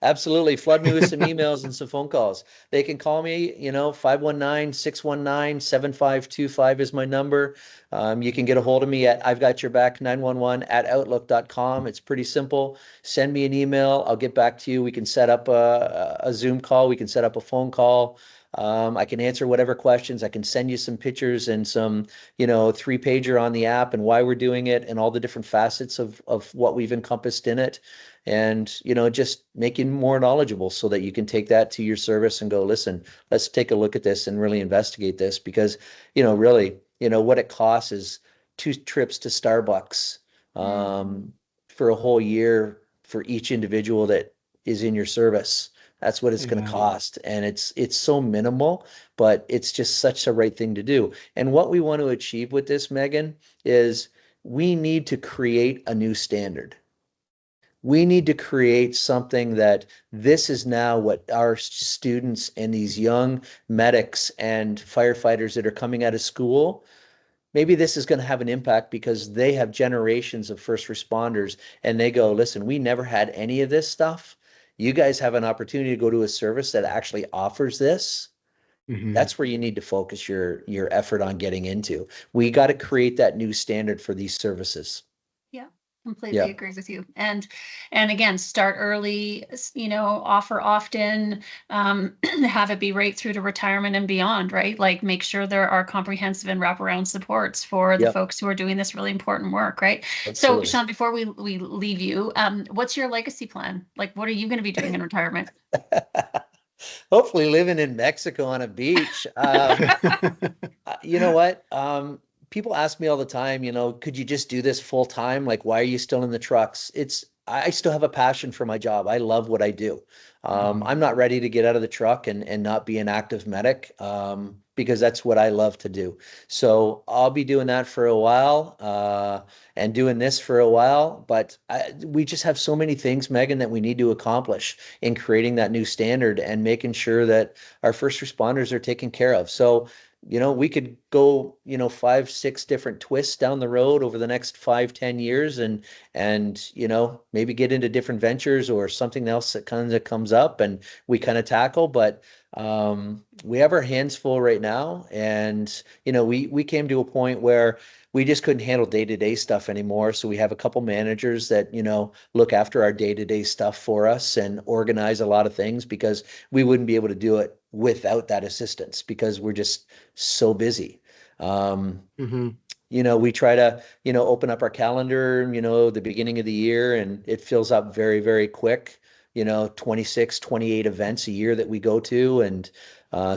absolutely. Flood me with some emails and some phone calls. They can call me, 519-619-7525 is my number. You can get a hold of me at I've got your back 911 at outlook.com. It's pretty simple. Send me an email. I'll get back to you. We can set up a Zoom call. We can set up a phone call. I can answer whatever questions. I can send you some pictures and some, 3-pager on the app and why we're doing it and all the different facets of what we've encompassed in it. And, just make you more knowledgeable so that you can take that to your service and go, listen, let's take a look at this and really investigate this because, really, what it costs is 2 trips to Starbucks um, for a whole year for each individual that is in your service. That's what it's going to Yeah. cost. And it's so minimal, but it's just such a right thing to do. And what we want to achieve with this, Megan, is we need to create a new standard. We need to create something that this is now what our students and these young medics and firefighters that are coming out of school, maybe this is going to have an impact because they have generations of first responders and they go, listen, we never had any of this stuff. You guys have an opportunity to go to a service that actually offers this. Mhm. That's where you need to focus your effort on getting into. We got to create that new standard for these services. Yeah, completely Yeah. agree with you. And again, start early, offer often, have it be right through to retirement and beyond, right? Like make sure there are comprehensive and wraparound supports for the Yep. folks who are doing this really important work, right? So, Absolutely. Shaun, before we leave you, what's your legacy plan? Like, what are you going to be doing in retirement? Hopefully living in Mexico on a beach. You know what? People ask me all the time, could you just do this full time? Like, why are you still in the trucks? I still have a passion for my job. I love what I do. Mhm. I'm not ready to get out of the truck and not be an active medic, because that's what I love to do. So I'll be doing that for a while, and doing this for a while. But we just have so many things, Megan, that we need to accomplish in creating that new standard and making sure that our first responders are taken care of. So we could go, 5, 6 different twists down the road over the next 5, 10 years and, maybe get into different ventures or something else that kind of comes up and we kind of tackle. But we have our hands full right now. And, we came to a point where we just couldn't handle day-to-day stuff anymore. So we have a couple managers that, look after our day-to-day stuff for us and organize a lot of things because we wouldn't be able to do it without that assistance because we're just so busy. Um, Mhm. we try to, open up our calendar, the beginning of the year and it fills up very, very quick, 26, 28 events a year that we go to and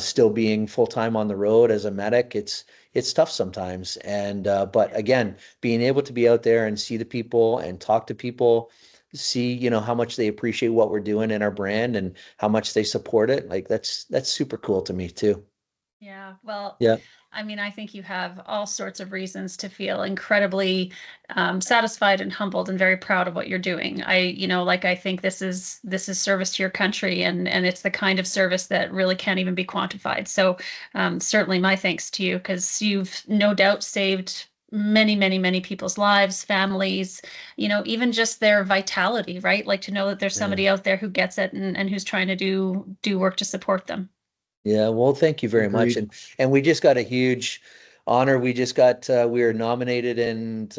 still being full-time on the road as a medic, it's tough sometimes. And but again, being able to be out there and see the people and talk to people, see, how much they appreciate what we're doing in our brand and how much they support it, like that's super cool to me too. Yeah, well, Yeah. I mean, I think you have all sorts of reasons to feel incredibly satisfied and humbled and very proud of what you're doing. Like I think this is service to your country, and it's the kind of service that really can't even be quantified. So certainly my thanks to you because you've no doubt saved many, many, many people's lives, families, even just their vitality, right? Like to know that there's Yeah. somebody out there who gets it and who's trying to do work to support them. Yeah, well, thank you very much. Agreed. And we just got a huge honor. We just got we were nominated and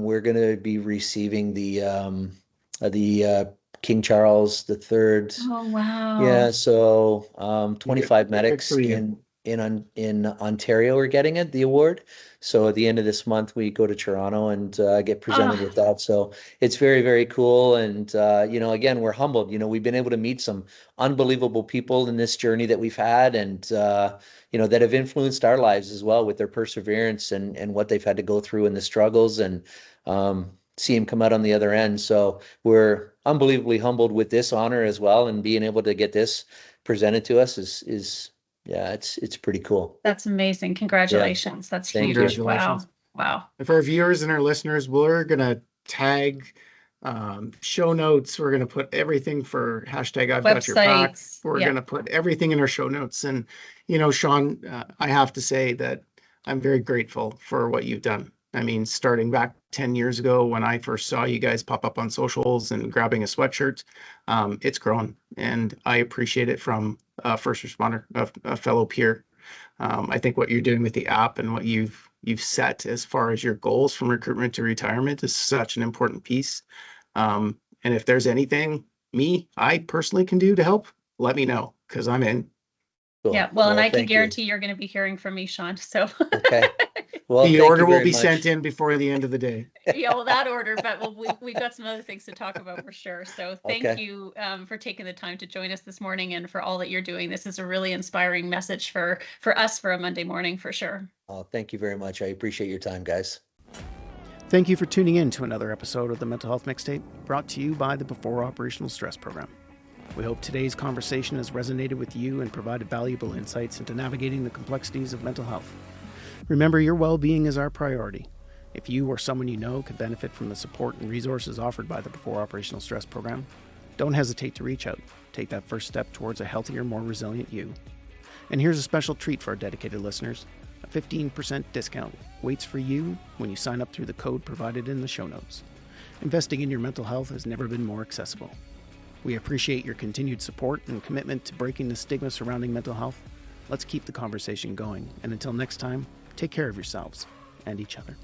we're going to be receiving the King Charles the Third. Oh, wow. Yeah, so Yeah, 25 good medics for you. in Ontario are getting it, the award. So at the end of this month, we go to Toronto and get presented with that. So it's very, very cool. And again, we're humbled. We've been able to meet some unbelievable people in this journey that we've had, and that have influenced our lives as well with their perseverance and what they've had to go through and the struggles, and see them come out on the other end. So we're unbelievably humbled with this honor as well, and being able to get this presented to us is yeah, it's pretty cool. That's amazing. Congratulations. That's Thank huge. you. Congratulations. Wow. For our viewers and our listeners, we're going to tag show notes. We're going to put everything for hashtag I've got your back. Websites. We're going to put everything in our show notes. And, Shaun, I have to say that I'm very grateful for what you've done. I mean, starting back 10 years ago when I first saw you guys pop up on socials and grabbing a sweatshirt, it's grown. And I appreciate it from a first responder, a fellow peer. I think what you're doing with the app and what you've set as far as your goals from recruitment to retirement is such an important piece. And if there's anything I personally can do to help, let me know, because I'm in. Cool. Yeah, well, and I can guarantee you're going to be hearing from me, Shaun. So okay. Well, the order will be sent in before the end of the day. Yeah, well, that order, but we've got some other things to talk about for sure. So thank you for taking the time to join us this morning, and for all that you're doing. This is a really inspiring message for us for a Monday morning, for sure. Oh, thank you very much. I appreciate your time, guys. Thank you for tuning in to another episode of the Mental Health Mixtape, brought to you by the Before Operational Stress Program. We hope today's conversation has resonated with you and provided valuable insights into navigating the complexities of mental health. Remember, your well-being is our priority. If you or someone you know could benefit from the support and resources offered by the Before Operational Stress Program, don't hesitate to reach out. Take that first step towards a healthier, more resilient you. And here's a special treat for our dedicated listeners. A 15% discount waits for you when you sign up through the code provided in the show notes. Investing in your mental health has never been more accessible. We appreciate your continued support and commitment to breaking the stigma surrounding mental health. Let's keep the conversation going. And until next time, take care of yourselves and each other.